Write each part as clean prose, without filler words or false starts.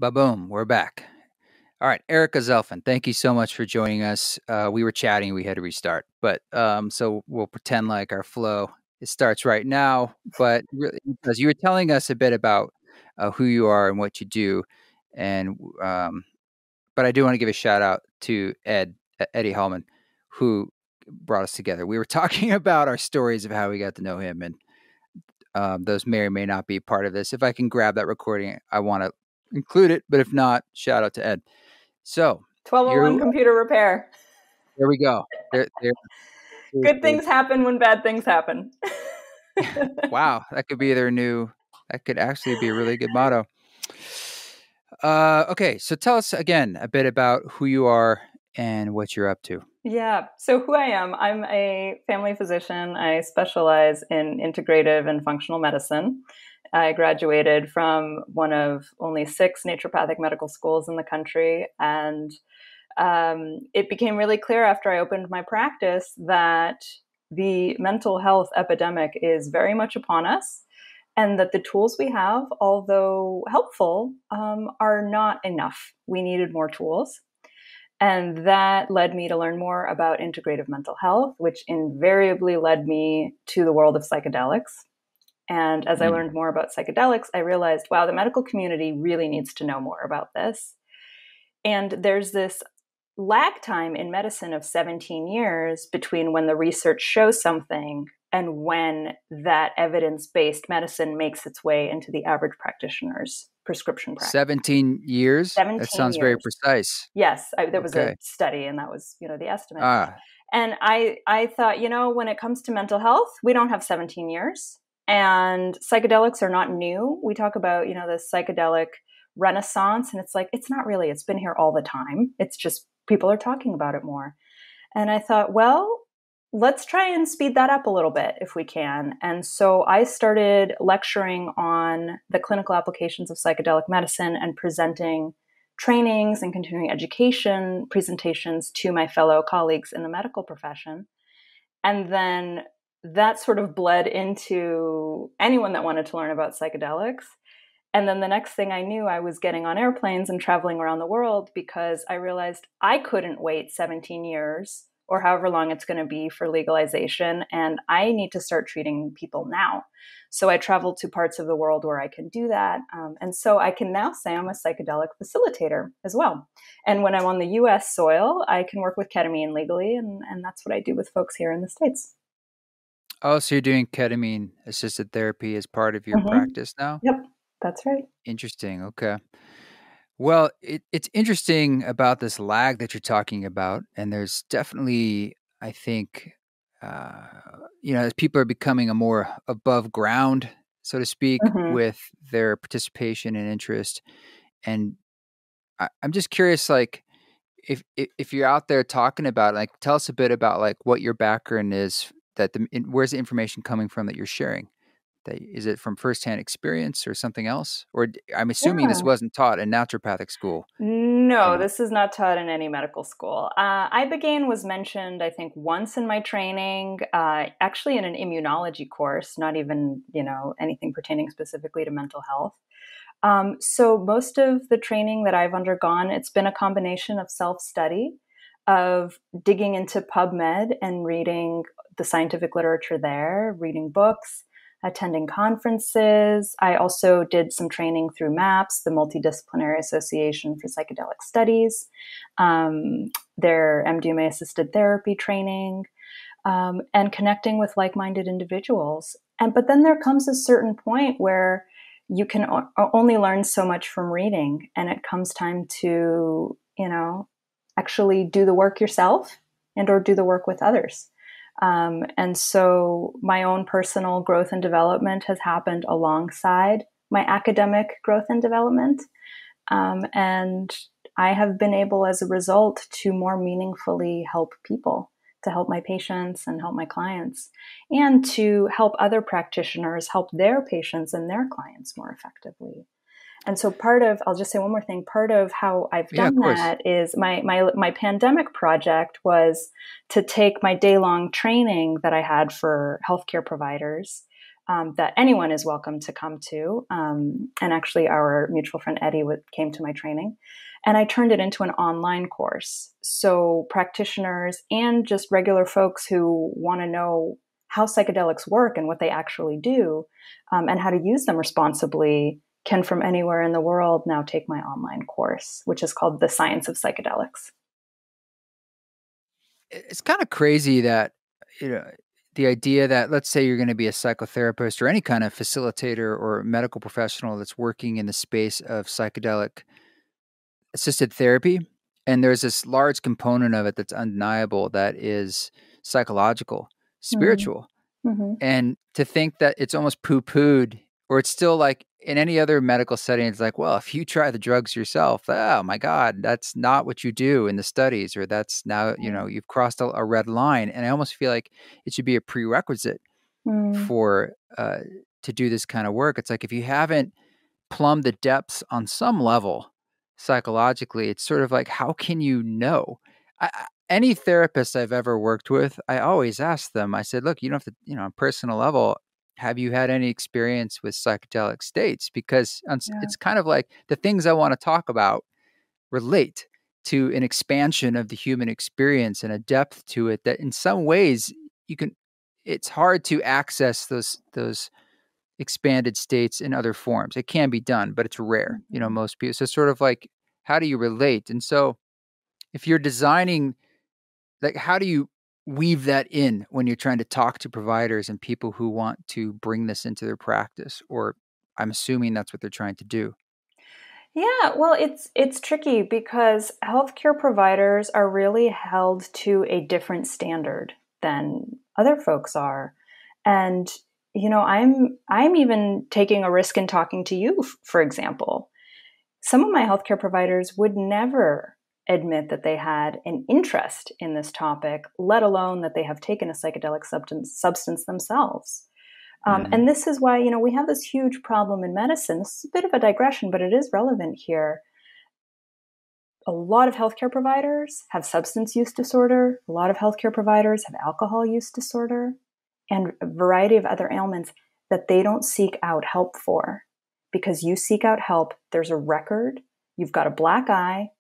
Ba-boom, we're back. All right, Erica Zelfand, thank you so much for joining us. We were chatting, we had to restart, but so we'll pretend like our flow it starts right now. But really, because you were telling us a bit about who you are and what you do, and but I do want to give a shout out to Eddie Hallman, who brought us together. We were talking about our stories of how we got to know him, and those may or may not be part of this. If I can grab that recording, I want to include it, but if not, shout out to Ed. So 1201 computer repair. There we go. Good things happen when bad things happen. Wow, that could be that could actually be a really good motto. Okay, so tell us again a bit about who you are and what you're up to. Yeah, so who I am, I'm a family physician. I specialize in integrative and functional medicine. I graduated from one of only 6 naturopathic medical schools in the country, and it became really clear after I opened my practice that the mental health epidemic is very much upon us, and that the tools we have, although helpful, are not enough. We needed more tools. And that led me to learn more about integrative mental health, which invariably led me to the world of psychedelics. And as I learned more about psychedelics, I realized, wow, the medical community really needs to know more about this. And there's this lag time in medicine of 17 years between when the research shows something and when that evidence-based medicine makes its way into the average practitioner's prescription practice. 17 years? 17 that sounds years. Very precise. Yes, there was a study, and that was, the estimate. And I thought, when it comes to mental health, we don't have 17 years. And psychedelics are not new. We talk about, the psychedelic renaissance, and it's like, it's not really. It's been here all the time. It's just people are talking about it more. And I thought, well, let's try and speed that up a little bit if we can. And so I started lecturing on the clinical applications of psychedelic medicine and presenting trainings and continuing education presentations to my fellow colleagues in the medical profession. And then that sort of bled into anyone that wanted to learn about psychedelics. And then the next thing I knew, I was getting on airplanes and traveling around the world because I realized I couldn't wait 17 years or however long it's going to be for legalization. And I need to start treating people now. So I traveled to parts of the world where I can do that. And so I can now say I'm a psychedelic facilitator as well. And when I'm on the US soil, I can work with ketamine legally. And that's what I do with folks here in the States. Oh, so you're doing ketamine-assisted therapy as part of your practice now? Yep, that's right. Interesting. Okay. Well, it's interesting about this lag that you're talking about. And there's definitely, I think, as people are becoming a more above ground, so to speak, with their participation and interest. And I'm just curious, like, if you're out there talking about, like, tell us a bit about, like, what your background is, where's the information coming from that you're sharing? Is it from firsthand experience or something else? Or I'm assuming this wasn't taught in naturopathic school. No, this is not taught in any medical school. Ibogaine was mentioned, I think, once in my training, actually in an immunology course, not even, anything pertaining specifically to mental health. So most of the training that I've undergone, it's been a combination of self-study, of digging into PubMed and reading the scientific literature there, reading books, attending conferences. I also did some training through MAPS, the Multidisciplinary Association for Psychedelic Studies, their MDMA-assisted therapy training, and connecting with like-minded individuals. But then there comes a certain point where you can only learn so much from reading, and it comes time to, actually do the work yourself and or do the work with others. And so my own personal growth and development has happened alongside my academic growth and development. And I have been able, as a result, to more meaningfully help people, to help my patients and help my clients, and to help other practitioners help their patients and their clients more effectively. And so I'll just say one more thing, part of how I've done that is my pandemic project was to take my day-long training that I had for healthcare providers that anyone is welcome to come to. And actually, our mutual friend Eddie came to my training, and I turned it into an online course. So practitioners and just regular folks who want to know how psychedelics work and what they actually do, and how to use them responsibly, can from anywhere in the world now take my online course, which is called the Science of Psychedelics. It's kind of crazy that, the idea that, let's say you're going to be a psychotherapist or any kind of facilitator or medical professional that's working in the space of psychedelic assisted therapy, and there's this large component of it that's undeniable, that is psychological, spiritual. Mm-hmm. And to think that it's almost poo-pooed, or it's still like in any other medical setting, it's like, well, if you try the drugs yourself, oh my God, that's not what you do in the studies, or that's now, you've crossed a red line. And I almost feel like it should be a prerequisite for to do this kind of work. It's like, if you haven't plumbed the depths on some level psychologically, it's sort of like, how can you know? Any therapist I've ever worked with, I always ask them, I said, look, you don't have to, on a personal level, have you had any experience with psychedelic states? Because it's kind of like the things I want to talk about relate to an expansion of the human experience and a depth to it that in some ways it's hard to access those expanded states in other forms. It can be done, but it's rare, most people. So sort of like, how do you relate? And so if you're designing, like, how do you weave that in when you're trying to talk to providers and people who want to bring this into their practice? Or I'm assuming that's what they're trying to do. Yeah, well, it's tricky because healthcare providers are really held to a different standard than other folks are. And I'm even taking a risk in talking to you, for example. Some of my healthcare providers would never admit that they had an interest in this topic, let alone that they have taken a psychedelic substance themselves. And this is why, we have this huge problem in medicine. This is a bit of a digression, but it is relevant here. A lot of healthcare providers have substance use disorder. A lot of healthcare providers have alcohol use disorder and a variety of other ailments that they don't seek out help for. Because you seek out help, there's a record, you've got a black eye,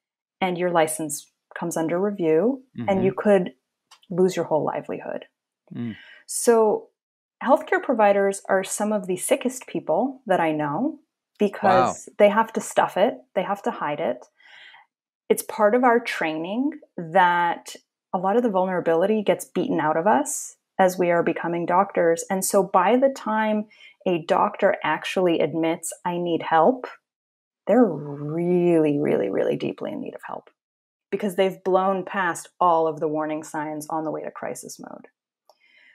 and your license comes under review, and you could lose your whole livelihood. So healthcare providers are some of the sickest people that I know because they have to stuff it. They have to hide it. It's part of our training that a lot of the vulnerability gets beaten out of us as we are becoming doctors. And so by the time a doctor actually admits, I need help, they're really, really, really deeply in need of help because they've blown past all of the warning signs on the way to crisis mode.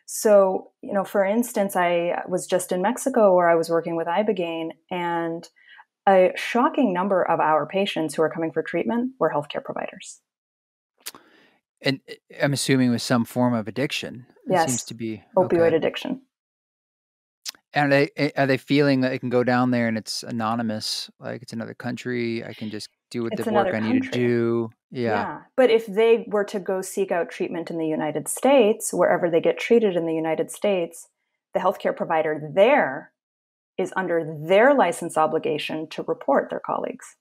So, for instance, I was just in Mexico where I was working with Ibogaine, and a shocking number of our patients who are coming for treatment were healthcare providers. And I'm assuming with some form of addiction. Yes. It seems to be opioid addiction. And are they feeling that they can go down there and it's anonymous, like it's another country? I can just do the work I need to do. Yeah. But if they were to go seek out treatment in the United States, wherever they get treated in the United States, the healthcare provider there is under their license obligation to report their colleagues.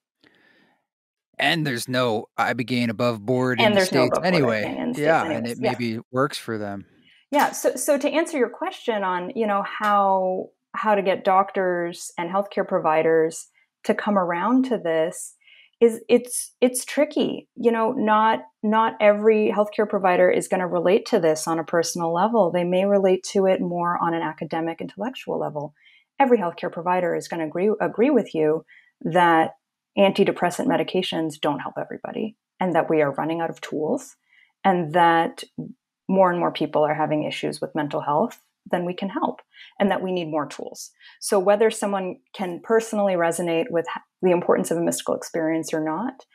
And there's no Ibogaine above board in the States anyway. And it maybe works for them. Yeah. So to answer your question on, how to get doctors and healthcare providers to come around to this is it's tricky. Not every healthcare provider is going to relate to this on a personal level. They may relate to it more on an academic, intellectual level. Every healthcare provider is going to agree with you that antidepressant medications don't help everybody, and that we are running out of tools, and that more and more people are having issues with mental health than we can help, and that we need more tools. So whether someone can personally resonate with the importance of a mystical experience or not,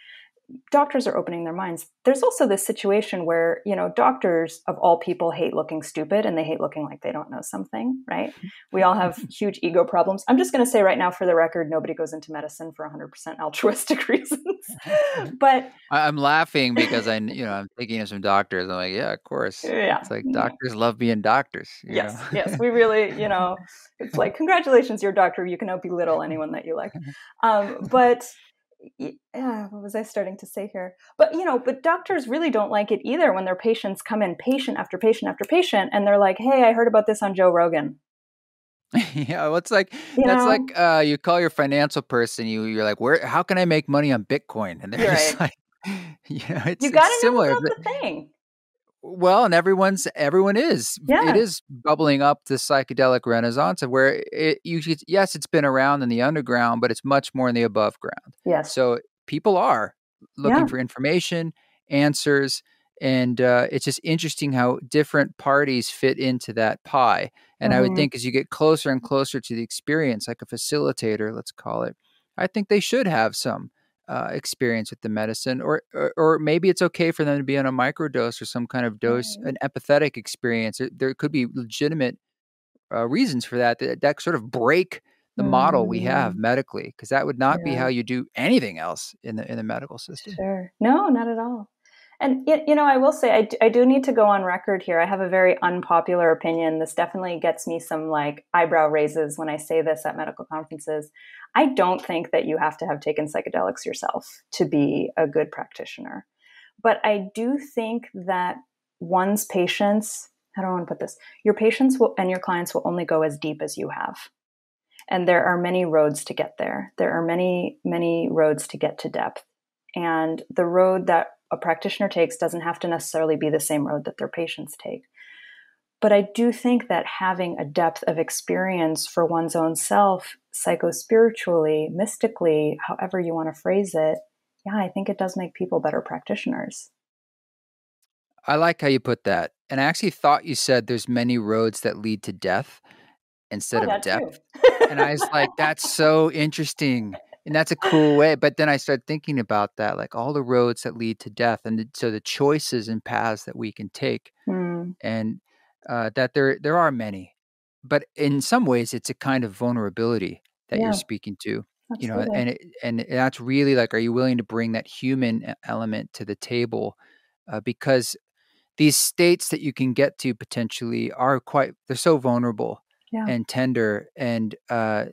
doctors are opening their minds. There's also this situation where, doctors of all people hate looking stupid and they hate looking like they don't know something, right? We all have huge ego problems. I'm just going to say right now, for the record, nobody goes into medicine for 100% altruistic reasons. But I'm laughing because I'm thinking of some doctors. I'm like, yeah, of course. yeah, It's like doctors love being doctors. yes, we really, it's like, congratulations, you're a doctor. You can now belittle anyone that you like. But yeah, what was I starting to say here? But but doctors really don't like it either when their patients come in, patient after patient after patient, and they're like, "Hey, I heard about this on Joe Rogan." Yeah, well, it's like that's like you call your financial person. You're like, how can I make money on Bitcoin? And they're You're just right. like, You it's got to know similar. about the thing. Well, and everyone is. It Yeah. is bubbling up the psychedelic renaissance of where yes, it's been around in the underground, but it's much more in the above ground. Yes. So people are looking Yeah. for information, answers, and it's just interesting how different parties fit into that pie. And I would think as you get closer and closer to the experience, like a facilitator, let's call it, I think they should have some experience with the medicine, or maybe it's okay for them to be on a microdose or some kind of dose, an empathetic experience. There could be legitimate reasons for that sort of break the model we have medically, because that would not be how you do anything else in the medical system. Sure. No, not at all. And, I will say, I do need to go on record here. I have a very unpopular opinion. This definitely gets me some eyebrow raises when I say this at medical conferences. I don't think that you have to have taken psychedelics yourself to be a good practitioner. But I do think that one's patients, how do I want to put this? Your patients and your clients will only go as deep as you have. And there are many roads to get there. There are many, many roads to get to depth. And the road that a practitioner takes doesn't have to necessarily be the same road that their patients take. But I do think that having a depth of experience for one's own self, psychospiritually, mystically, however you want to phrase it, yeah, I think it does make people better practitioners. I like how you put that. And I actually thought you said there's many roads that lead to death instead of That depth. too. And I was like, that's so interesting. And that's a cool way. But then I started thinking about that, like all the roads that lead to death. And so the choices and paths that we can take, and that there are many. But in some ways, it's a kind of vulnerability that you're speaking to. Absolutely. And that's really like, are you willing to bring that human element to the table? Because these states that you can get to potentially they're so vulnerable and tender. And so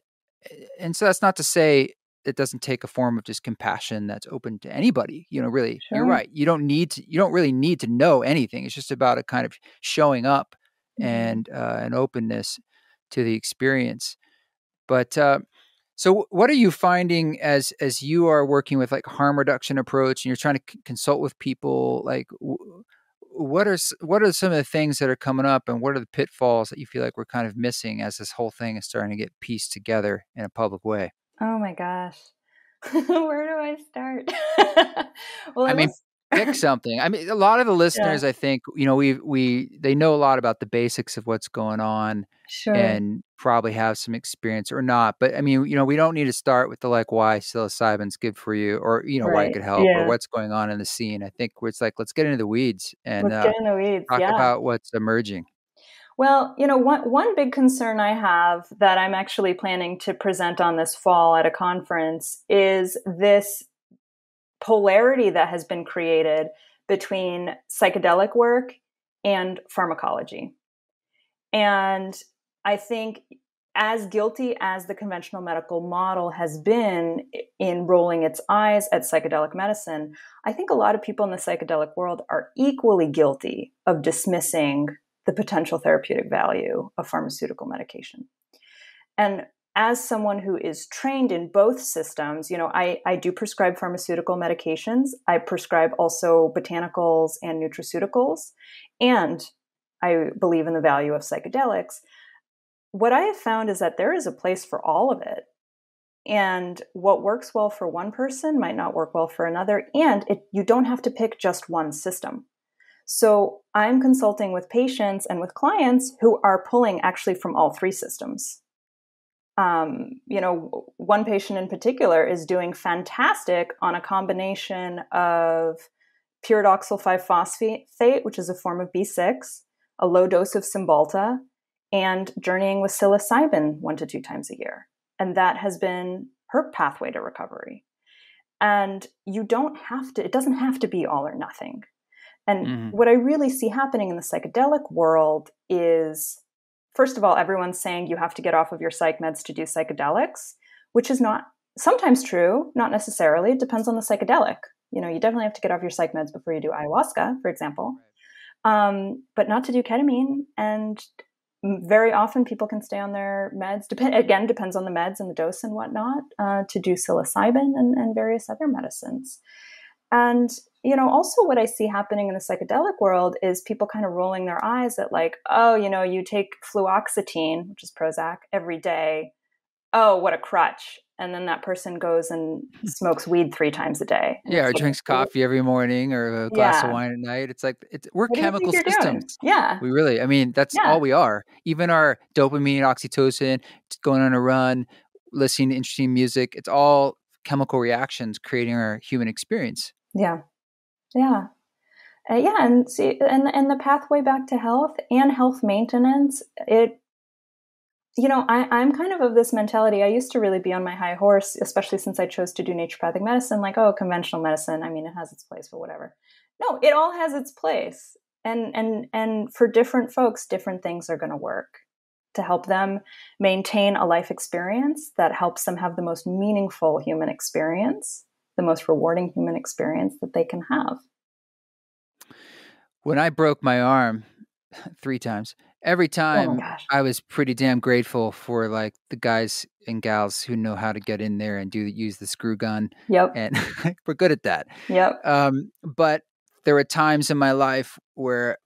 that's not to say it doesn't take a form of just compassion that's open to anybody. Really, Sure. You're right. You don't really need to know anything. It's just about a kind of showing up and an openness to the experience. But so what are you finding as you are working with like harm reduction approach, and you're trying to consult with people? Like, what are some of the things that are coming up, and what are the pitfalls that you feel like we're kind of missing as this whole thing is starting to get pieced together in a public way? Oh my gosh. Where do I start? Well, I mean, pick something. I mean, a lot of the listeners, I think, they know a lot about the basics of what's going on Sure. and probably have some experience or not. But I mean, we don't need to start with the why psilocybin's good for you, or, why it Right. could help, or Yeah. what's going on in the scene. I think where it's like, let's get into the weeds and Let's get in the weeds. talk Yeah. about what's emerging. Well, one big concern I have that I'm actually planning to present on this fall at a conference is this polarity that has been created between psychedelic work and pharmacology. And I think as guilty as the conventional medical model has been in rolling its eyes at psychedelic medicine, I think a lot of people in the psychedelic world are equally guilty of dismissing the potential therapeutic value of pharmaceutical medication. And as someone who is trained in both systems, I do prescribe pharmaceutical medications. I prescribe also botanicals and nutraceuticals, and I believe in the value of psychedelics. What I have found is that there is a place for all of it. And what works well for one person might not work well for another. And you don't have to pick just one system. So I'm consulting with patients and with clients who are pulling actually from all three systems. One patient in particular is doing fantastic on a combination of pyridoxal 5-phosphate, which is a form of B6, a low dose of Cymbalta, and journeying with psilocybin 1 to 2 times a year. And that has been her pathway to recovery. And it doesn't have to be all or nothing. And what I really see happening in the psychedelic world is, first of all, everyone's saying you have to get off of your psych meds to do psychedelics, which is not sometimes true, not necessarily. It depends on the psychedelic. You definitely have to get off your psych meds before you do ayahuasca, for example, but not to do ketamine. And very often people can stay on their meds. Depends on the meds and the dose and whatnot, to do psilocybin and various other medicines. And, also what I see happening in the psychedelic world is people kind of rolling their eyes at like, oh, you take fluoxetine, which is Prozac, every day. Oh, what a crutch. And then that person goes and smokes weed 3 times a day. Yeah, or drinks coffee every morning or a glass of wine at night. It's like, we're what chemical do you think you're doing? systems. Yeah. That's all we are. Even our dopamine, oxytocin, going on a run, listening to interesting music, it's all chemical reactions creating our human experience. Yeah. Yeah. And see, and the pathway back to health and health maintenance, I'm kind of this mentality. I used to really be on my high horse, especially since I chose to do naturopathic medicine, like, oh, conventional medicine. I mean, it has its place, but whatever. No, it all has its place. And for different folks, different things are going to work to help them maintain a life experience that helps them have the most meaningful human experience, the most rewarding human experience that they can have. When I broke my arm 3 times, every time I was pretty damn grateful for like the guys and gals who know how to get in there and use the screw gun. Yep. And we're good at that. Yep. But there were times in my life where,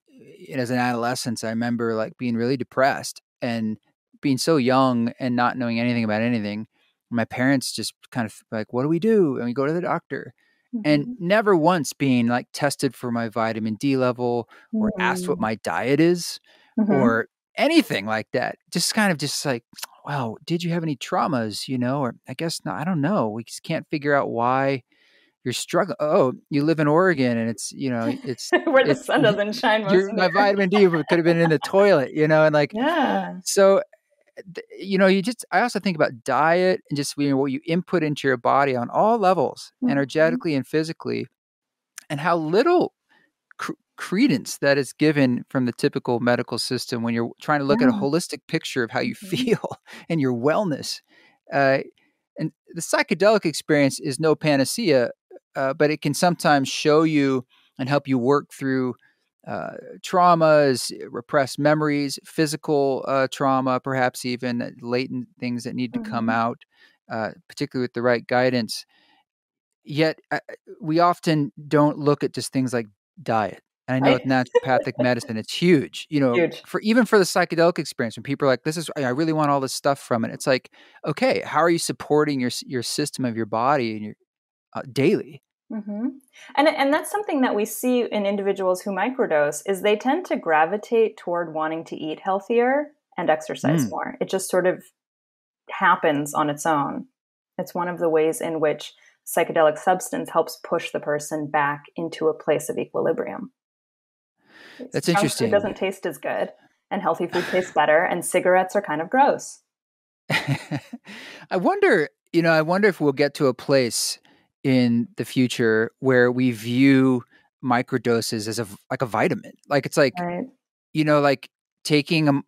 as an adolescent, I remember like being really depressed and being so young and not knowing anything about anything. My parents just kind of like, what do we do? And we go to the doctor. And never once being like tested for my vitamin D level or asked what my diet is or anything like that. Just kind of just like, wow, did you have any traumas, or I guess not, I don't know. We just can't figure out why you're struggling. Oh, you live in Oregon and it's, it's where the sun doesn't shine. My vitamin D could have been in the toilet, and like, so I also think about diet and just what you input into your body on all levels, energetically and physically, and how little credence that is given from the typical medical system when you're trying to look at a holistic picture of how you feel and your wellness. And the psychedelic experience is no panacea, but it can sometimes show you and help you work through traumas, repressed memories, physical trauma, perhaps even latent things that need to come out, particularly with the right guidance. Yet we often don't look at just things like diet. And I know with naturopathic medicine, it's huge, huge. for the psychedelic experience. When people are like, I really want all this stuff from it. It's like, okay, how are you supporting your system of your body and your daily? And that's something that we see in individuals who microdose is they tend to gravitate toward wanting to eat healthier and exercise more. It just sort of happens on its own. It's one of the ways in which psychedelic substance helps push the person back into a place of equilibrium. That's interesting. It doesn't taste as good, and healthy food tastes better, and cigarettes are kind of gross. I wonder if we'll get to a place in the future where we view microdoses as like a vitamin. Like it's like, like taking a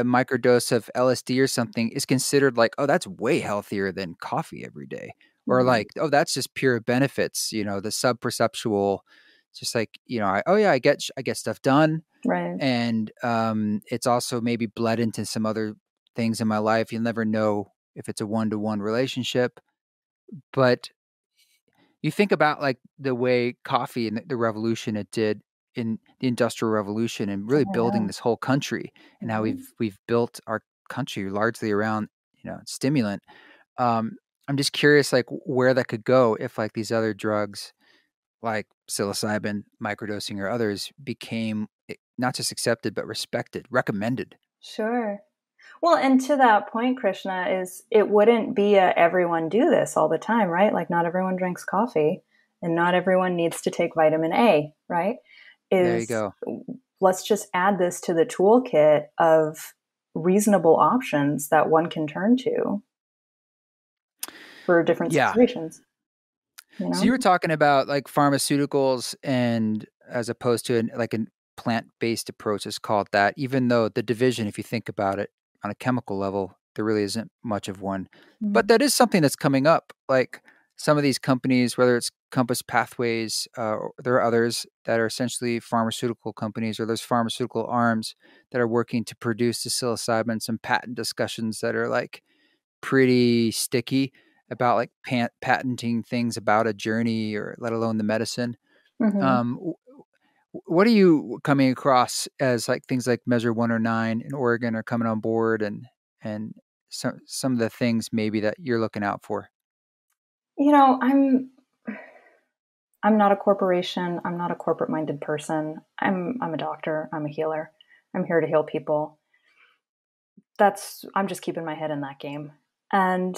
microdose of LSD or something is considered like, oh, that's way healthier than coffee every day. Or like, oh, that's just pure benefits, the sub-perceptual, just like, I get stuff done. Right. And it's also maybe bled into some other things in my life. You'll never know if it's a one-to-one relationship. But you think about like the way coffee and the revolution it did in the Industrial Revolution and really building this whole country, and how we've built our country largely around stimulant. I'm just curious, like where that could go if like these other drugs, like psilocybin, microdosing, or others became not just accepted but respected, recommended. Sure. Well, and to that point, Krishna, is it wouldn't be a everyone do this all the time, right? Like not everyone drinks coffee and not everyone needs to take vitamin A, right? There you Is go. let's just add this to the toolkit of reasonable options that one can turn to for different Yeah. situations, you So you know? were talking about like pharmaceuticals and as opposed to like a plant-based approach is called that, even though the division, if you think about it on a chemical level, there really isn't much of one. But Mhm. that is something that's coming up. Like some of these companies, whether it's Compass Pathways, or there are others that are essentially pharmaceutical companies, or there's pharmaceutical arms that are working to produce the psilocybin, some patent discussions that are like pretty sticky about like patenting things about a journey or let alone the medicine. Mhm. Um, what are you coming across as like things like Measure 109 in Oregon are coming on board and some of the things maybe that you're looking out for? You know, I'm not a corporation. I'm not a corporate minded person. I'm a doctor. I'm a healer. I'm here to heal people. I'm just keeping my head in that game. And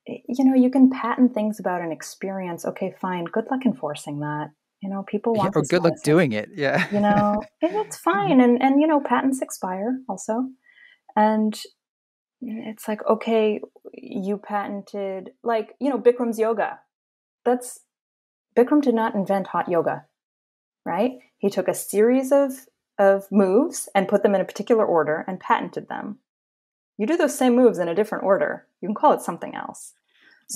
you know, you can patent things about an experience. Okay, fine. Good luck enforcing that. You know, people Yeah, want or this good luck medicine. doing it. Yeah. You know, it's fine. And you know, patents expire also. And it's like, okay, you patented like, you know, Bikram's yoga. That's Bikram did not invent hot yoga, right? He took a series of moves and put them in a particular order and patented them. You do those same moves in a different order, you can call it something else.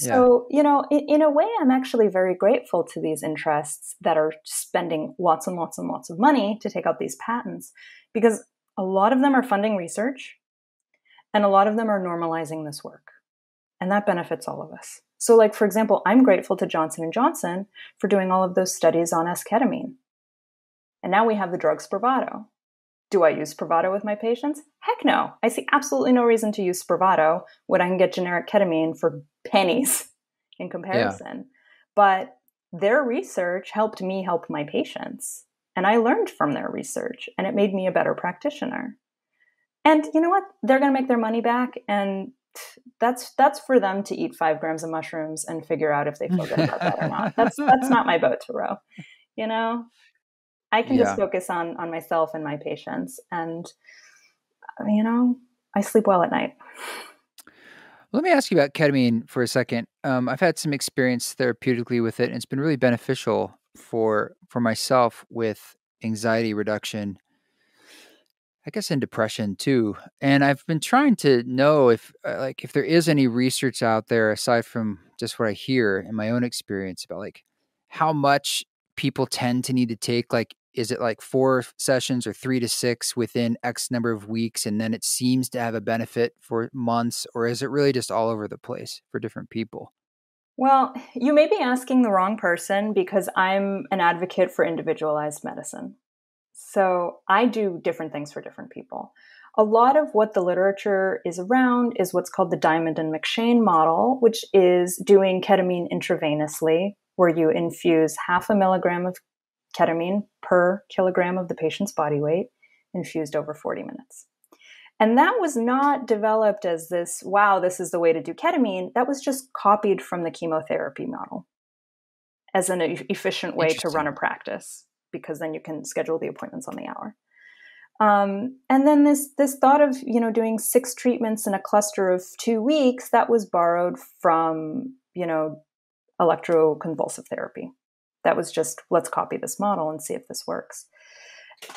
Yeah. So, you know, in a way, I'm actually very grateful to these interests that are spending lots and lots and lots of money to take out these patents because a lot of them are funding research and a lot of them are normalizing this work. And that benefits all of us. So, like, for example, I'm grateful to Johnson & Johnson for doing all of those studies on S-ketamine. And now we have the drug Spravato. Do I use Spravato with my patients? Heck no. I see absolutely no reason to use Spravato when I can get generic ketamine for pennies in Yeah. comparison. But their research helped me help my patients. And I learned from their research, and it made me a better practitioner. And you know what? They're going to make their money back, and that's for them to eat 5 grams of mushrooms and figure out if they feel good about that or not. That's not my boat to row. You know, I can just Yeah. focus on myself and my patients, and you know, I sleep well at night. Let me ask you about ketamine for a second. I've had some experience therapeutically with it, and it's been really beneficial for myself with anxiety reduction, I guess, in depression too. And I've been trying to know if like if there is any research out there aside from just what I hear in my own experience about like how much people tend to need to take. Like, is it like 4 sessions or 3 to 6 within X number of weeks, and then it seems to have a benefit for months, or is it really just all over the place for different people? Well, you may be asking the wrong person because I'm an advocate for individualized medicine. So I do different things for different people. A lot of what the literature is around is what's called the Diamond and McShane model, which is doing ketamine intravenously, where you infuse 0.5 milligram of ketamine per kilogram of the patient's body weight, infused over 40 minutes. And that was not developed as this, wow, this is the way to do ketamine. That was just copied from the chemotherapy model as an efficient way to run Interesting. a practice, because then you can schedule the appointments on the hour. And then this thought of, you know, doing 6 treatments in a cluster of 2 weeks, that was borrowed from, you know, electroconvulsive therapy. That was just, let's copy this model and see if this works.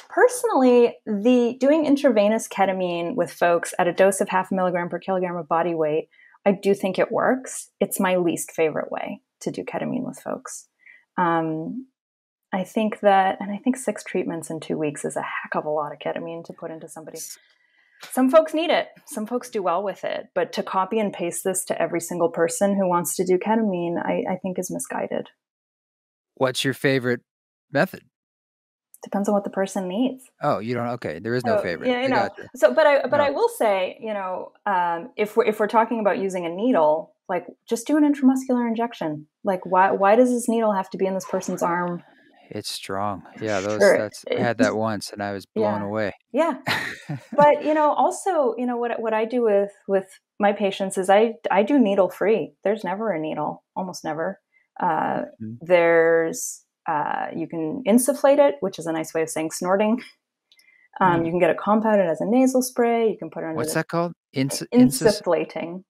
Personally, the doing intravenous ketamine with folks at a dose of 0.5 milligram per kilogram of body weight, I do think it works. It's my least favorite way to do ketamine with folks. I think that, and I think 6 treatments in 2 weeks is a heck of a lot of ketamine to put into somebody. Some folks need it. Some folks do well with it. But to copy and paste this to every single person who wants to do ketamine, I think is misguided. What's your favorite method? Depends on what the person needs. Oh, you don't. Okay, there is no So favorite. yeah, you I know. gotcha. So, but No. I will say, you know, if we're talking about using a needle, like just do an intramuscular injection. Like, why does this needle have to be in this person's arm It's strong. Yeah, Or that's I had that once and I was blown yeah, away. yeah. But also, what I do with my patients is I do needle free. There's never a needle, almost never. Uh, Mhm. there's you can insufflate it, which is a nice way of saying snorting. You Mm. can get it compounded as a nasal spray. You can put it under What's the that called? insufflating.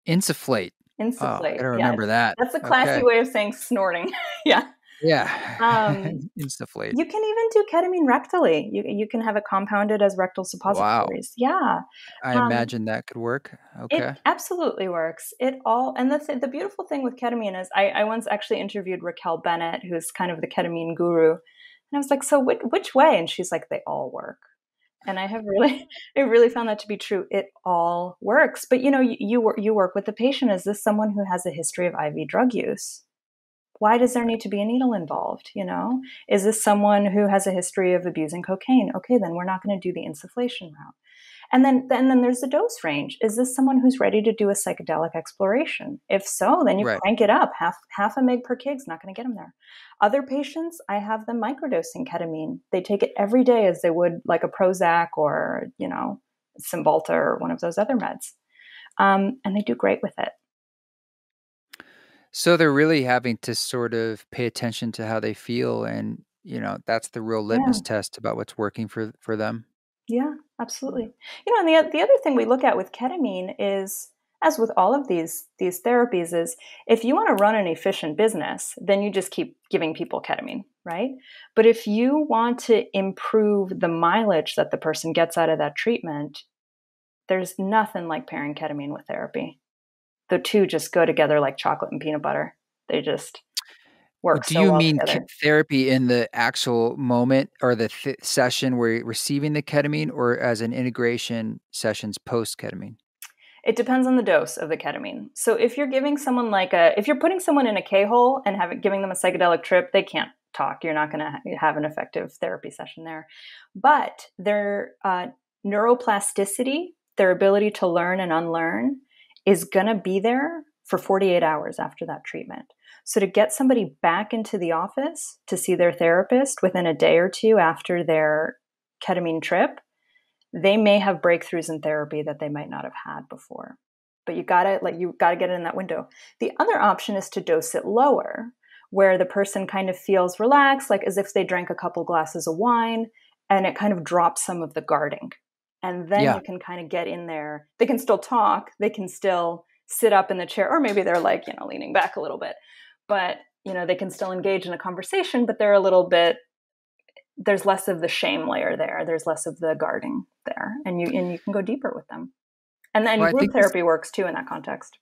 Insufflate. Oh, I Insufflate. gotta Yeah, remember that. that's a classy Okay. way of saying snorting. Yeah. Yeah. Um, Insufflate. you can even do ketamine rectally. You can have it compounded as rectal Wow. suppositories. Yeah. I Um, imagine that could work. it Okay. absolutely works. It all and the beautiful thing with ketamine is I once actually interviewed Raquel Bennett, who's kind of the ketamine guru, and I was like, so which way? And she's like, they all work. And I have really, I really found that to be true. It all works. But you work with the patient. Is this someone who has a history of IV drug use? Why does there Right. need to be a needle involved? Is this someone who has a history of abusing cocaine? Okay, then we're not going to do the insufflation route. And then there's the dose range. Is this someone who's ready to do a psychedelic exploration? If so, then you Right. crank it up. Half a meg per kg is not going to get them there. Other patients, I have them microdosing ketamine. They take it every day as they would like a Prozac or Cymbalta or one of those other meds, and they do great with it. So they're really having to sort of pay attention to how they feel and, that's the real Yeah. litmus test about what's working for them. Yeah, absolutely. And the other thing we look at with ketamine is, as with all of these therapies, is if you want to run an efficient business, then you just keep giving people ketamine, right? But if you want to improve the mileage that the person gets out of that treatment, there's nothing like pairing ketamine with therapy. The two just go together like chocolate and peanut butter. They just work Do so you well mean together. therapy in the actual moment or the session where you're receiving the ketamine or as an integration sessions post ketamine? It depends on the dose of the ketamine. So if you're giving someone if you're putting someone in a K-hole and giving them a psychedelic trip, they can't talk. You're not going to have an effective therapy session there. But their neuroplasticity, their ability to learn and unlearn, is going to be there for 48 hours after that treatment. So to get somebody back into the office to see their therapist within a day or two after their ketamine trip, they may have breakthroughs in therapy that they might not have had before. But you gotta get it in that window. The other option is to dose it lower, where the person kind of feels relaxed, like as if they drank a couple glasses of wine, and it kind of drops some of the guarding. And then Yeah. you can kind of get in there. They can still talk, they can still sit up in the chair, or maybe they're leaning back a little bit. But they can still engage in a conversation, but they're a little bit, there's less of the shame layer there. There's less of the guarding there, and you can go deeper with them. And then Well, I group think this therapy works too in that context.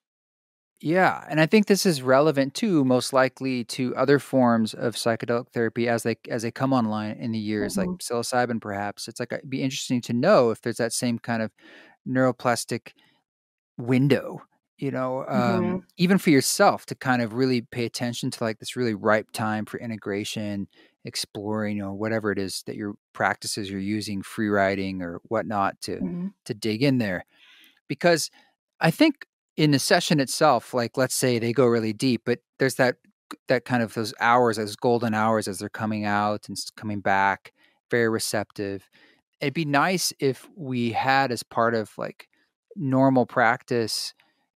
Yeah, and I think this is relevant too, most likely to other forms of psychedelic therapy as they come online in the years, like Mm-hmm. psilocybin, perhaps. It's like it'd be interesting to know if there's that same kind of neuroplastic window, Mm-hmm. even for yourself to kind of really pay attention to like this really ripe time for integration, exploring, whatever it is that your practices you're using, free writing or whatnot Mm-hmm. to dig in there. Because I think in the session itself, like let's say they go really deep, but there's that kind of those hours, those golden hours as they're coming out and coming back, very receptive. It'd be nice if we had as part of like normal practice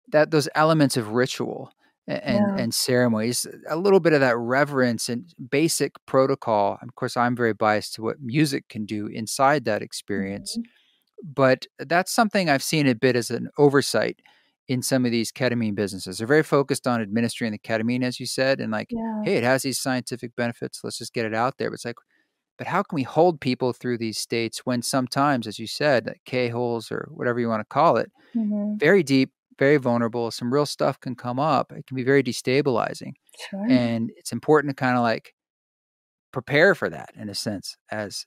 that those elements of ritual Yeah. and ceremonies, a little bit of that reverence and basic protocol. Of course, I'm very biased to what music can do inside that experience, Mm-hmm. but that's something I've seen a bit as an oversight in some of these ketamine businesses. They're very focused on administering the ketamine, as you said, and like, Yeah. hey, it has these scientific benefits. Let's just get it out there. But it's like, but how can we hold people through these states when sometimes, as you said, like K-holes or whatever you want to call it, Mm-hmm. very deep, very vulnerable, some real stuff can come up. It can be very destabilizing. Sure. And it's important to kind of like prepare for that in a sense as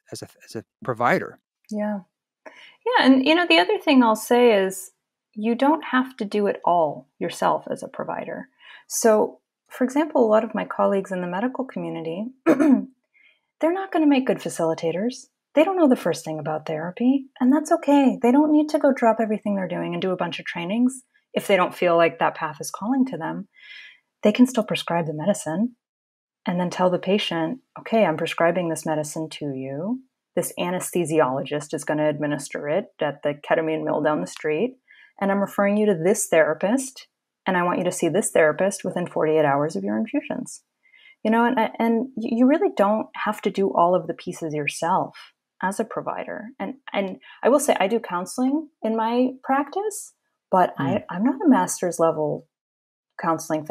a provider. Yeah. Yeah. And the other thing I'll say is you don't have to do it all yourself as a provider. So, for example, a lot of my colleagues in the medical community, they're not going to make good facilitators. They don't know the first thing about therapy, and that's okay. They don't need to go drop everything they're doing and do a bunch of trainings if they don't feel like that path is calling to them. They can still prescribe the medicine. and then tell the patient, okay, I'm prescribing this medicine to you. This anesthesiologist is going to administer it at the ketamine mill down the street. And I'm referring you to this therapist. And I want you to see this therapist within 48 hours of your infusions. And you really don't have to do all of the pieces yourself as a provider. And I will say I do counseling in my practice, but I'm not a master's level counseling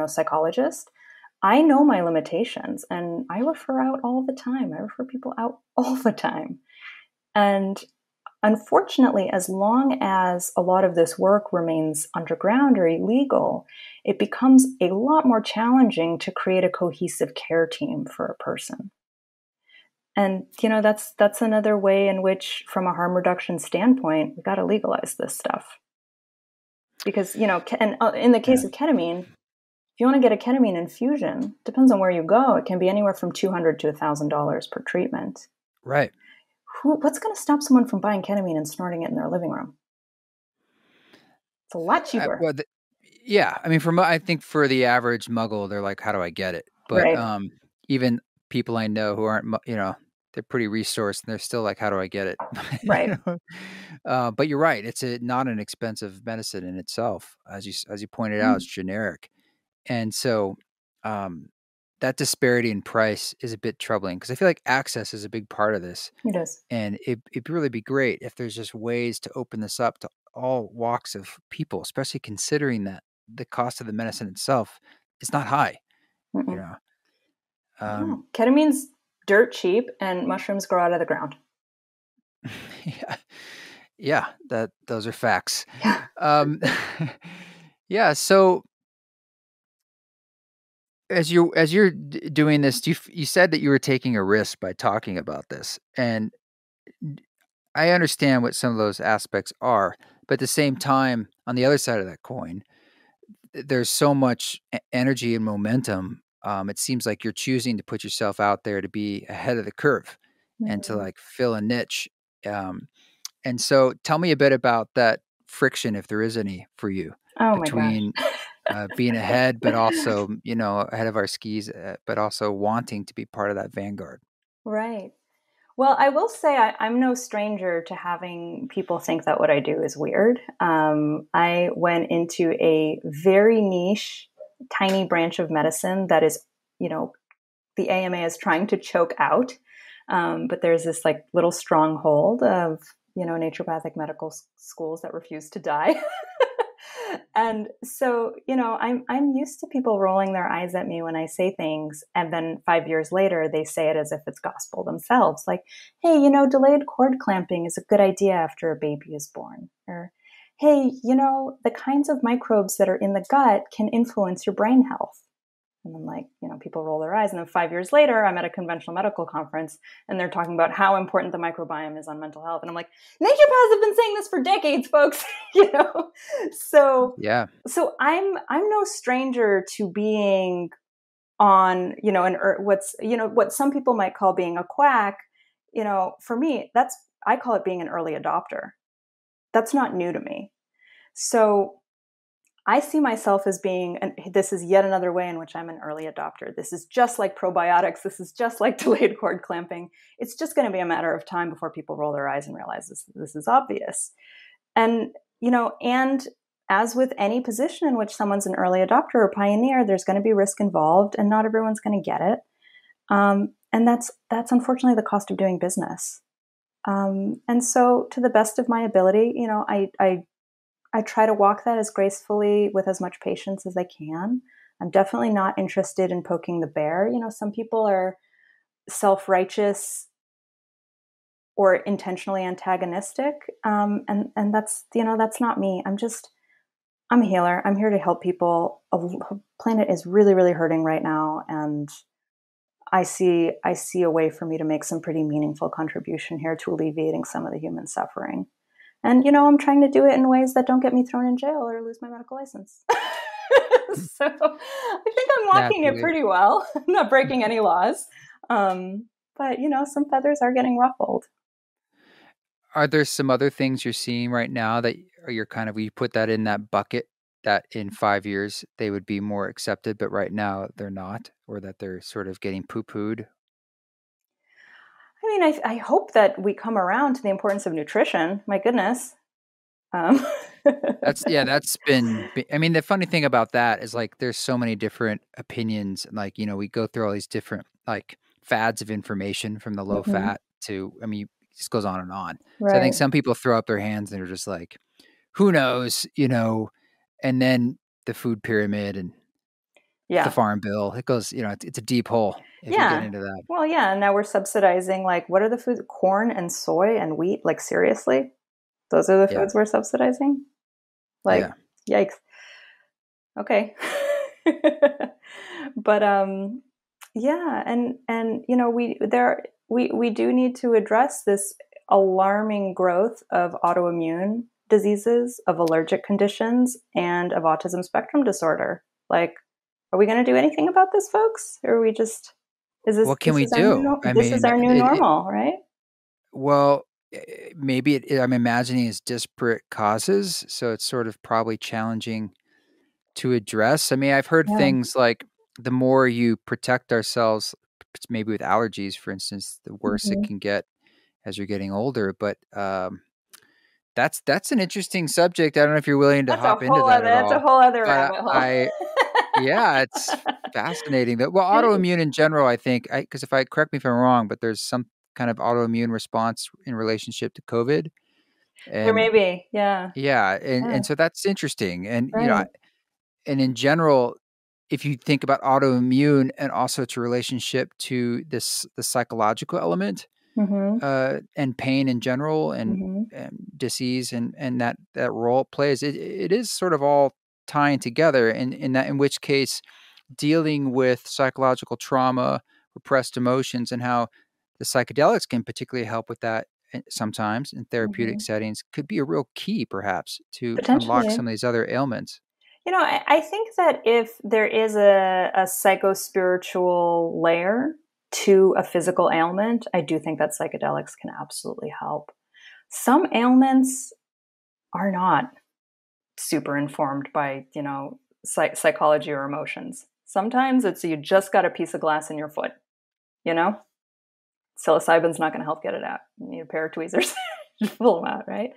psychologist. I know my limitations and I refer out all the time. I refer people out all the time. And unfortunately, as long as a lot of this work remains underground or illegal, it becomes a lot more challenging to create a cohesive care team for a person. And, that's another way in which, from a harm reduction standpoint, we got to legalize this stuff. Because, and in the case of ketamine, if you want to get a ketamine infusion, depends on where you go. It can be anywhere from $200 to $1,000 per treatment. Right. What's going to stop someone from buying ketamine and snorting it in their living room? It's a lot cheaper. I mean, I think for the average muggle, they're like, how do I get it? But Right. Even people I know who aren't, they're pretty resourced and they're still like, how do I get it? Right. But you're right. It's not an expensive medicine in itself. As you pointed out, it's generic. And so that disparity in price is a bit troubling because I feel like access is a big part of this. It is. And it'd really be great if there's just ways to open this up to all walks of people, especially considering that the cost of the medicine itself is not high. Ketamine's dirt cheap and mushrooms grow out of the ground. Yeah, those are facts. Yeah. Yeah. So as you're doing this, you said that you were taking a risk by talking about this, and I understand what some of those aspects are, but at the same time, on the other side of that coin, there's so much energy and momentum. It seems like you're choosing to put yourself out there to be ahead of the curve and to like fill a niche. And so tell me a bit about that friction, if there is any for you, between being ahead, but also, ahead of our skis, but also wanting to be part of that vanguard. Right. Well, I will say I'm no stranger to having people think that what I do is weird. I went into a very niche, tiny branch of medicine that is, the AMA is trying to choke out. But there's this like little stronghold of, naturopathic medical schools that refuse to die. And so, I'm used to people rolling their eyes at me when I say things. And then 5 years later, they say it as if it's gospel themselves. Like, hey, delayed cord clamping is a good idea after a baby is born. Or, hey, the kinds of microbes that are in the gut can influence your brain health. And then, like, people roll their eyes. And then 5 years later, I'm at a conventional medical conference and they're talking about how important the microbiome is on mental health. And I'm like, naturopaths have been saying this for decades, folks. So yeah. So I'm no stranger to being on, what some people might call being a quack. For me, I call it being an early adopter. That's not new to me. So I see myself as being, and this is yet another way in which I'm an early adopter. This is just like probiotics. This is just like delayed cord clamping. It's just going to be a matter of time before people roll their eyes and realize this is obvious. And, and as with any position in which someone's an early adopter or pioneer, there's going to be risk involved and not everyone's going to get it. And that's unfortunately the cost of doing business. And so to the best of my ability, I try to walk that as gracefully with as much patience as I can. I'm definitely not interested in poking the bear. Some people are self-righteous or intentionally antagonistic. And that's not me. I'm a healer. I'm here to help people. The planet is really, really hurting right now. And I see a way for me to make some pretty meaningful contribution here to alleviating some of the human suffering. And, I'm trying to do it in ways that don't get me thrown in jail or lose my medical license. So I think I'm walking it pretty well. I'm not breaking any laws. But, some feathers are getting ruffled. Are there some other things you're seeing right now that you put that in that bucket that in 5 years they would be more accepted, but right now they're not, or that they're sort of getting poo-pooed? I mean, I hope that we come around to the importance of nutrition. My goodness. Um, That's been, I mean, the funny thing about that is like there's so many different opinions. And like, we go through all these different like fads of information from the low mhm, fat to, I mean, it just goes on and on. So I think right. some people throw up their hands and they're just like, who knows, and then the food pyramid and the Yeah. farm bill, it goes, it's a deep hole if you get Yeah. into that. Well, yeah. And now we're subsidizing, like, what are the foods? Corn and soy and wheat. Like, seriously? Those are the Yeah. foods we're subsidizing? Like, Yeah. yikes. Okay. But yeah, and we do need to address this alarming growth of autoimmune diseases, of allergic conditions, and of autism spectrum disorder. Like, are we going to do anything about this, folks? Or are we just What can we do? I this is mean, our new normal, right? well, maybe I'm imagining it's disparate causes, so it's sort of probably challenging to address. I mean, I've heard Yeah. things like the more you protect ourselves, maybe with allergies, for instance, the worse it Hmm. can get as you're getting older. But that's an interesting subject. I don't know if you're willing to hop into that at That's a all. whole other But rabbit hole. yeah, it's fascinating. Well, It is. autoimmune in general, I think, because if I correct me if I'm wrong, but there's some kind of autoimmune response in relationship to COVID, There and may be. Yeah. yeah, and Yeah. so that's interesting. And Right. and in general, if you think about autoimmune and also its relationship to the psychological element, Hmm. and pain in general, Hmm. and disease, and that role it plays, it is sort of all tying together. In which case, dealing with psychological trauma, repressed emotions, and how the psychedelics can particularly help with that, sometimes in therapeutic Hmm. settings, could be a real key, perhaps, to unlock Potentially. some of these other ailments. I think that if there is a psycho-spiritual layer to a physical ailment, I do think that psychedelics can absolutely help. Some ailments are not super informed by, psychology or emotions. Sometimes it's you just got a piece of glass in your foot, you know? Psilocybin's not going to help get it out. You need a pair of tweezers to pull them out, right?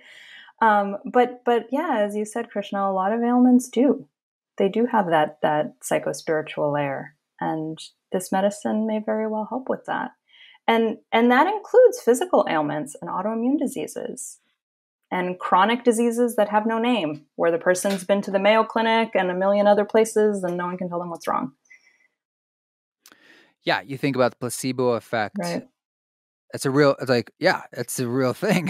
But yeah, as you said, Krishna, a lot of ailments do. They do have that psycho-spiritual layer, and this medicine may very well help with that. And that includes physical ailments and autoimmune diseases and chronic diseases that have no name, where the person's been to the Mayo Clinic and a million other places and no one can tell them what's wrong. Yeah, you think about the placebo effect. Right. It's like, yeah, it's a real thing.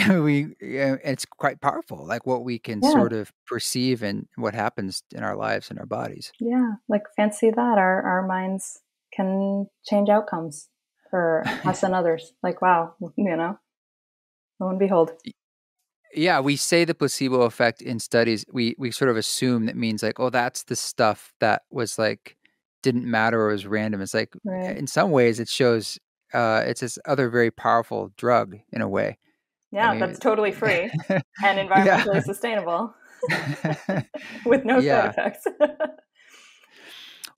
It's quite powerful, like what we can Yeah. sort of perceive and what happens in our lives and our bodies. Yeah. Like fancy that. Our minds can change outcomes for us and others. Like, wow, lo and behold. Yeah, we say the placebo effect in studies. We sort of assume that means like, oh, that's the stuff that was like didn't matter or was random. It's like Right. in some ways it shows it's this other very powerful drug in a way. I Yeah, mean, that's totally free and yeah, environmentally sustainable with no side yeah. effects.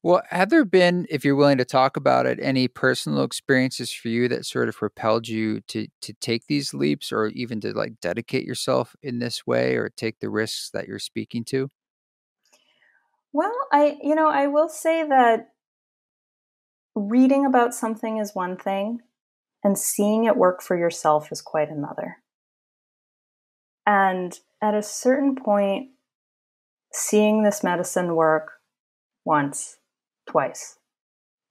Well, have there been, if you're willing to talk about it, any personal experiences for you that sort of propelled you to take these leaps, or even to like dedicate yourself in this way, or take the risks that you're speaking to? Well, I will say that reading about something is one thing and seeing it work for yourself is quite another. And at a certain point, seeing this medicine work once, twice,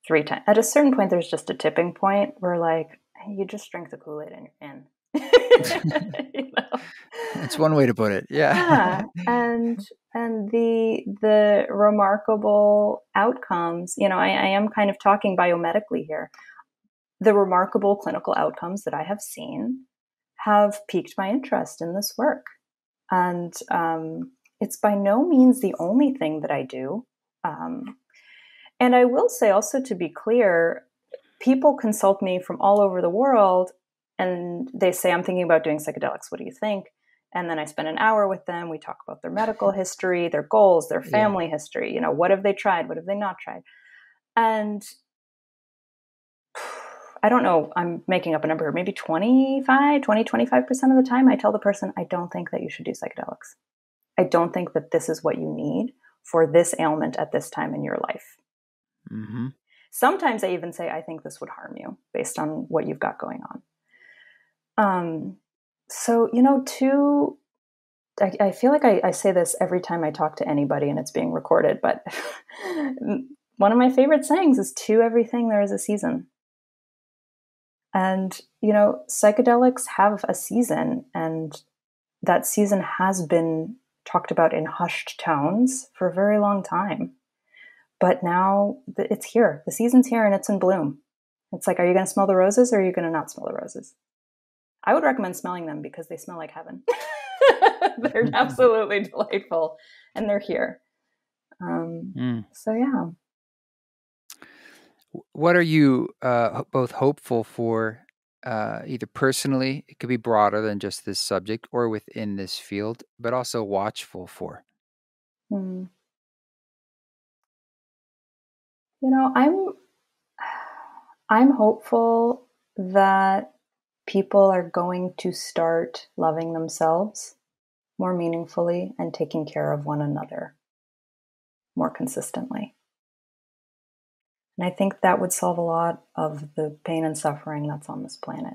three times, at a certain point, there's just a tipping point where, like, you just drink the Kool Aid and you're in. you know? It's one way to put it. Yeah. Yeah, and the remarkable outcomes. I am kind of talking biomedically here. The remarkable clinical outcomes that I have seen have piqued my interest in this work. And it's by no means the only thing that I do. And I will say also, to be clear, people consult me from all over the world and they say, I'm thinking about doing psychedelics. What do you think? And then I spend an hour with them. We talk about their medical history, their goals, their Yeah. family history. You know, what have they tried? What have they not tried? And I don't know, I'm making up a number, maybe 25% of the time, I tell the person, I don't think that you should do psychedelics. I don't think that this is what you need for this ailment at this time in your life. Mm-hmm. Sometimes I even say, I think this would harm you based on what you've got going on. So, you know, I feel like I say this every time I talk to anybody and it's being recorded, but one of my favorite sayings is, to everything there is a season. And, you know, psychedelics have a season, and that season has been talked about in hushed tones for a very long time. But now it's here. The season's here and it's in bloom. It's like, are you going to smell the roses or are you going to not smell the roses? I would recommend smelling them because they smell like heaven. They're absolutely delightful and they're here. So, yeah. What are you both hopeful for, either personally, it could be broader than just this subject, or within this field, but also watchful for? You know, I'm hopeful that people are going to start loving themselves more meaningfully and taking care of one another more consistently. And I think that would solve a lot of the pain and suffering that's on this planet.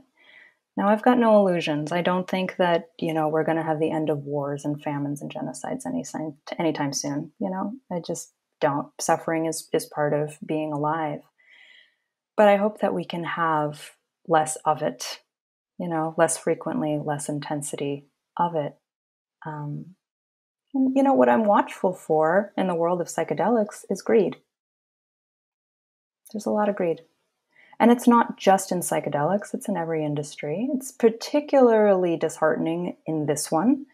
Now, I've got no illusions. I don't think that, you know, we're going to have the end of wars and famines and genocides anytime soon. You know, I just don't. Suffering is part of being alive. But I hope that we can have less of it, you know, less frequently, less intensity of it. And, you know, what I'm watchful for in the world of psychedelics is greed. There's a lot of greed. And it's not just in psychedelics, it's in every industry. It's particularly disheartening in this one,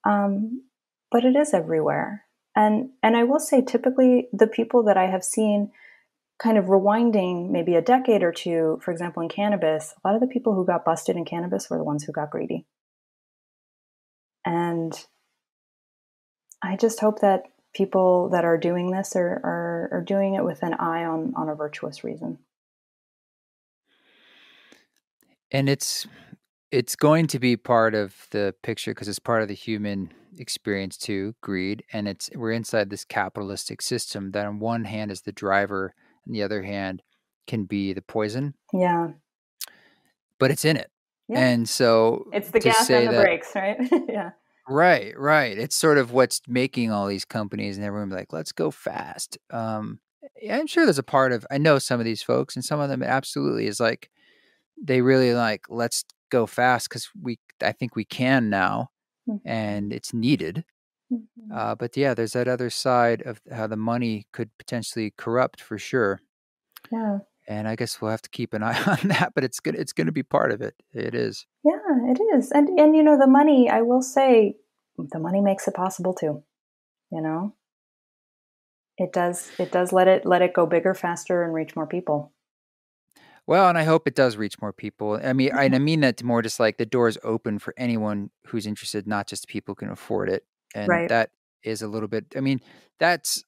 but it is everywhere. And I will say, typically, the people that I have seen kind of rewinding maybe a decade or two, for example, in cannabis, a lot of the people who got busted in cannabis were the ones who got greedy. And I just hope that people that are doing this are doing it with an eye on a virtuous reason. And it's going to be part of the picture because it's part of the human experience too, greed. And we're inside this capitalistic system that on one hand is the driver, and the other hand can be the poison. Yeah. But it's in it. Yeah. And so it's the to gas say and the that, brakes, right? Yeah. right. It's sort of what's making all these companies and everyone be like, let's go fast. Yeah, I'm sure there's a part of, I know some of these folks, and some of them absolutely is like, they really like, let's go fast because I think we can now, and it's needed. But yeah, there's that other side of how the money could potentially corrupt for sure. Yeah. And I guess we'll have to keep an eye on that, but it's going to be part of it. It is. Yeah, it is. And you know, the money, I will say, the money makes it possible too. You know? It does let it go bigger, faster, and reach more people. Well, and I hope it does reach more people. I mean, I mean that more just like the door's open for anyone who's interested, not just people who can afford it. And Right. that is a little bit, I mean, that's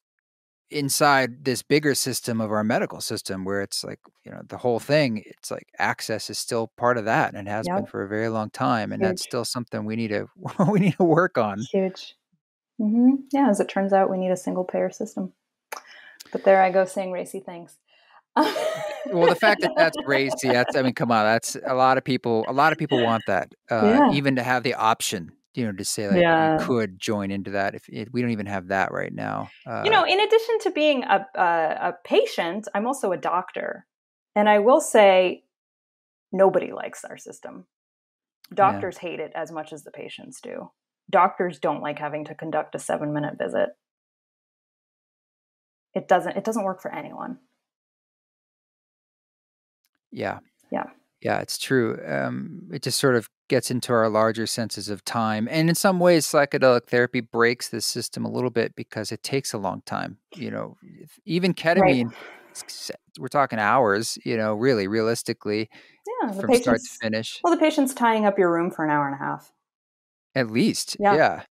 inside this bigger system of our medical system where it's like, you know, the whole thing, it's like access is still part of that and has been Yep. for a very long time. And that's Huge. still something we need to, we need to work on. Huge. Yeah, as it turns out, we need a single payer system. But there I go saying racy things. Well, the fact that that's racy, I mean, come on, that's a lot of people want that, Yeah. even to have the option, you know, to say like you Yeah. could join into that if we don't even have that right now. You know, in addition to being a patient, I'm also a doctor. And I will say, nobody likes our system. Doctors hate it as much as the patients do. Doctors don't like having to conduct a 7-minute visit. It doesn't work for anyone. Yeah. Yeah. Yeah, it's true. It just sort of gets into our larger senses of time. And in some ways, psychedelic therapy breaks this system a little bit because it takes a long time. You know, even Right. ketamine, we're talking hours, you know, really realistically Yeah. from start to finish. The patient's tying up your room for an hour and a half. At least, Yeah. yeah.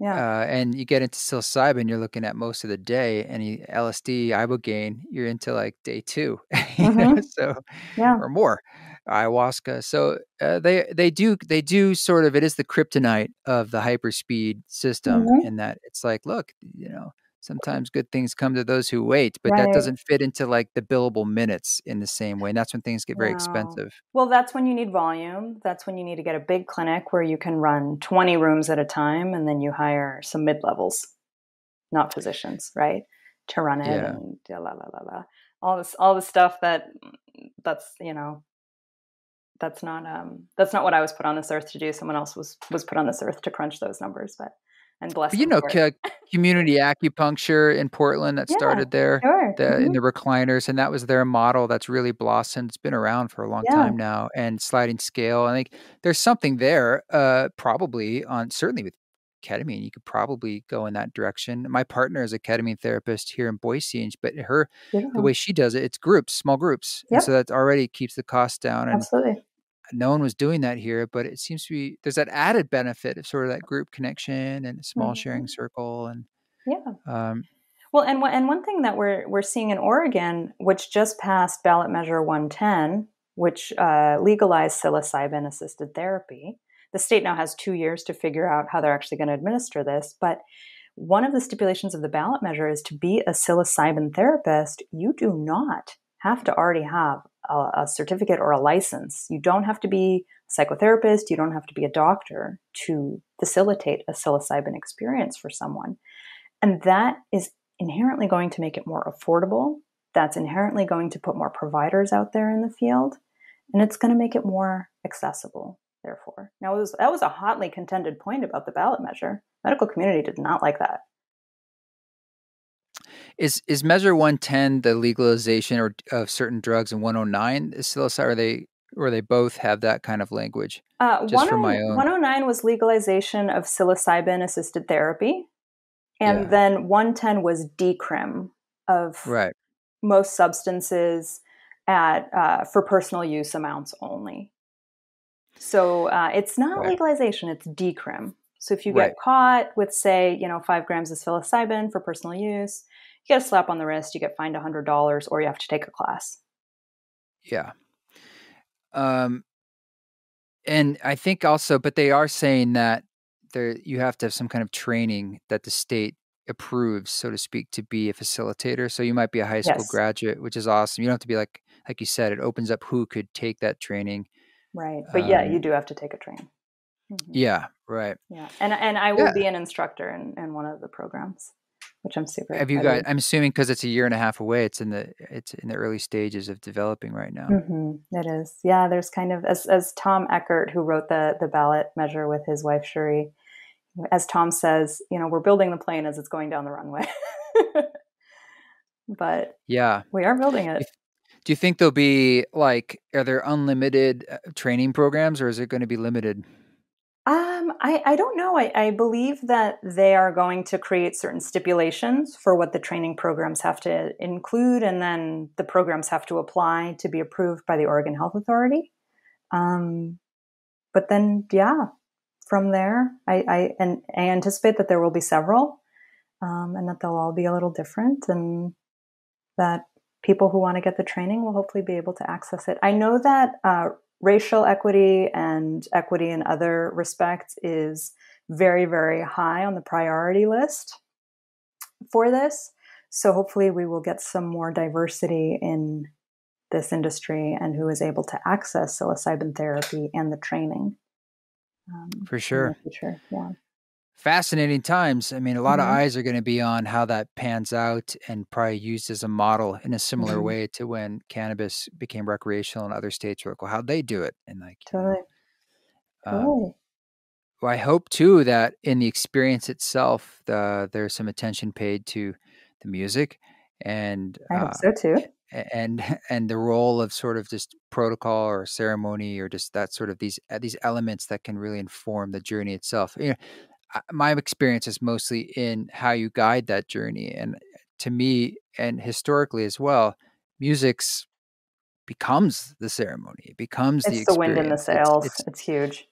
Yeah. And you get into psilocybin, you're looking at most of the day, and LSD, ibogaine, you're into like day 2, Mm-hmm. so Yeah. or more, ayahuasca. So they do sort of, it is the kryptonite of the hyperspeed system Mm-hmm. in that it's like, look, sometimes good things come to those who wait, but that Right. doesn't fit into like the billable minutes in the same way. And that's when things get very No. expensive. Well, that's when you need volume. That's when you need to get a big clinic where you can run 20 rooms at a time, and then you hire some mid-levels, not physicians, right? To run it Yeah. and la la la la. All the stuff that's, that's not what I was put on this earth to do. Someone else was put on this earth to crunch those numbers, and bless But, them for it. community acupuncture in Portland that Yeah, started there, sure. in Hmm. the recliners, and that was their model that's really blossomed. It's been around for a long Yeah. time now, and sliding scale. I think there's something there, probably on certainly with ketamine, you could probably go in that direction. My partner is a ketamine therapist here in Boise, but the way Beautiful. she does it, it's groups, small groups, and so Yep. that already keeps the cost down, and Absolutely. no one was doing that here, but it seems to be there's that added benefit of sort of that group connection and a small sharing Hmm. circle, and Yeah. um, Well, and one thing that we're seeing in Oregon, which just passed ballot measure 110, which legalized psilocybin assisted therapy. The state now has 2 years to figure out how they're actually going to administer this. But one of the stipulations of the ballot measure is to be a psilocybin therapist, you do not have to already have a certificate or a license. You don't have to be a psychotherapist. You don't have to be a doctor to facilitate a psilocybin experience for someone. And that is inherently going to make it more affordable. That's inherently going to put more providers out there in the field, and it's going to make it more accessible. Therefore, now that was a hotly contended point about the ballot measure. Medical community did not like that. is Measure 110 the legalization or of certain drugs, and 109 is psilocybin? Or they both have that kind of language? Just from my own, 109 was legalization of psilocybin assisted therapy, and yeah, then 110 was decrim of right, most substances at for personal use amounts only. So it's not right, legalization; it's decrim. So if you right, get caught with, say, 5 grams of psilocybin for personal use, you get a slap on the wrist, you get fined $100, or you have to take a class. yeah. Um, and I think also, but they are saying that you have to have some kind of training that the state approves, so to speak, to be a facilitator. So you might be a high school Yes, graduate, which is awesome. You don't have to be like you said, it opens up who could take that training. right. But yeah, you Um, do have to take a train. Hmm. yeah, right. Yeah, and I will Yeah. be an instructor in one of the programs, which I'm super Have you got? excited. I'm assuming because it's a year and a half away. It's in the early stages of developing right now. It is. Yeah, there's kind of as Tom Eckert, who wrote the ballot measure with his wife Shuri, as Tom says, we're building the plane as it's going down the runway. But Yeah. we are building Do it. you, do you think there'll be are there unlimited training programs, or is it going to be limited? I don't know. I believe that they are going to create certain stipulations for what the training programs have to include, and then the programs have to apply to be approved by the Oregon Health Authority. Um, but then, yeah, from there, I anticipate that there will be several, and that they'll all be a little different, and that people who want to get the training will hopefully be able to access it. I know that racial equity and equity in other respects is very, very high on the priority list for this. So hopefully we will get some more diversity in this industry and who is able to access psilocybin therapy and the training For in the sure. future. Yeah. Fascinating times. I mean, a lot of Hmm. eyes are going to be on how that pans out, and probably used as a model in a similar Hmm. way to when cannabis became recreational in other states. Were like, well, how'd they do it? And Totally. um, Totally. well, I hope too that in the experience itself, there's some attention paid to the music, and I hope so too. and and the role of sort of just protocol or ceremony, or just that sort of these elements that can really inform the journey itself. My experience is mostly in how you guide that journey, and to me, and historically as well, music's becomes the ceremony. It becomes the It's the wind in the experience. It's sails. it's It's huge.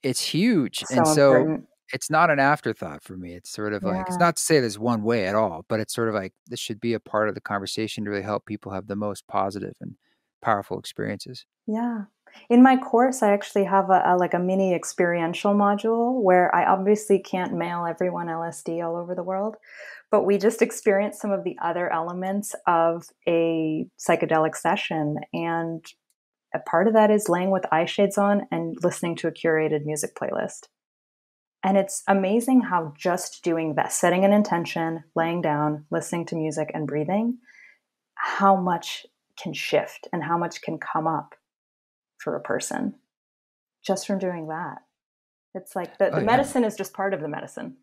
it's huge. And So so important. it's not an afterthought for me. It's sort of like, it's Yeah. not to say there's one way at all, but it's sort of like this should be a part of the conversation to really help people have the most positive and powerful experiences. Yeah. In my course, I actually have like a mini experiential module where I obviously can't mail everyone LSD all over the world, but we just experience some of the other elements of a psychedelic session. And a part of that is laying with eye shades on and listening to a curated music playlist. And it's amazing how just doing that, setting an intention, laying down, listening to music, and breathing, how much can shift and how much can come up for a person just from doing that. It's like the Oh, yeah. medicine is just part of the medicine.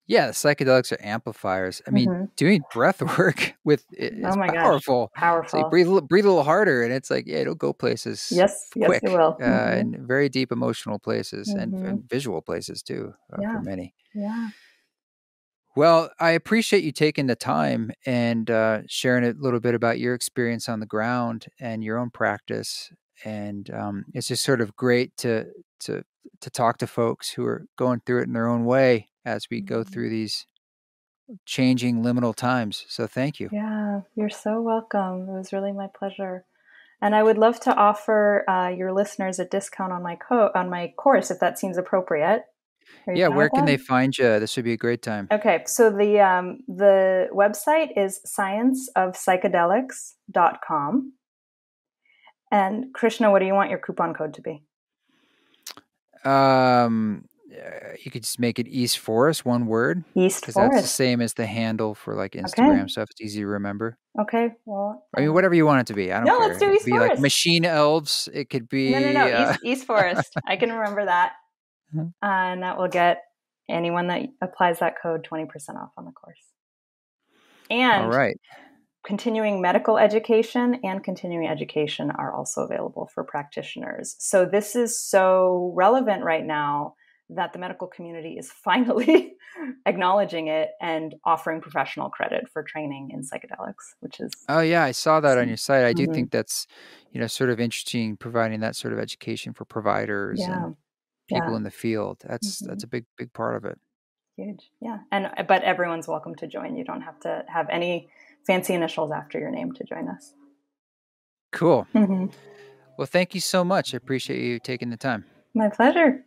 Yeah, psychedelics are amplifiers. I mean, Mm-hmm. doing breath work with Oh is my gosh, powerful. So you powerful. breathe a little harder, and it's like, yeah, it'll go places Yes, yes, it quick, will. Mm-hmm. and very deep emotional places, Mm-hmm. and visual places too, for Yeah, many. yeah, Well, I appreciate you taking the time and sharing a little bit about your experience on the ground and your own practice. And it's just sort of great to to talk to folks who are going through it in their own way as we go mm-hmm. through these changing liminal times. So thank you. Yeah. You're so welcome. It was really my pleasure. And I would love to offer your listeners a discount on on my course if that seems appropriate. Are you Yeah, fine where with can that? they find you? This would be a great time. Okay, so the website is scienceofpsychedelics.com. And Krishna, what do you want your coupon code to be? You could just make it East Forest, one word, East because that's the Forest. same as the handle for like Okay. Instagram stuff. It's easy to remember. Okay. Well, I mean, whatever you want it to be. I don't no, care. let's do It could East be like Forest. machine elves. It could No. be. East Forest. I can remember that, and that will get anyone that applies that code 20% off on the course. All And right. continuing medical education and continuing education are also available for practitioners. So this is so relevant right now that the medical community is finally acknowledging it and offering professional credit for training in psychedelics, which is Oh yeah, I saw that on awesome. your site. I do Mm-hmm. think that's, sort of interesting, providing that sort of education for providers and Yeah, people yeah, in the field. mm-hmm. That's a big part of it. Huge. Yeah, but everyone's welcome to join. You don't have to have any fancy initials after your name to join us. Cool. Mm-hmm. Well, thank you so much. I appreciate you taking the time. My pleasure.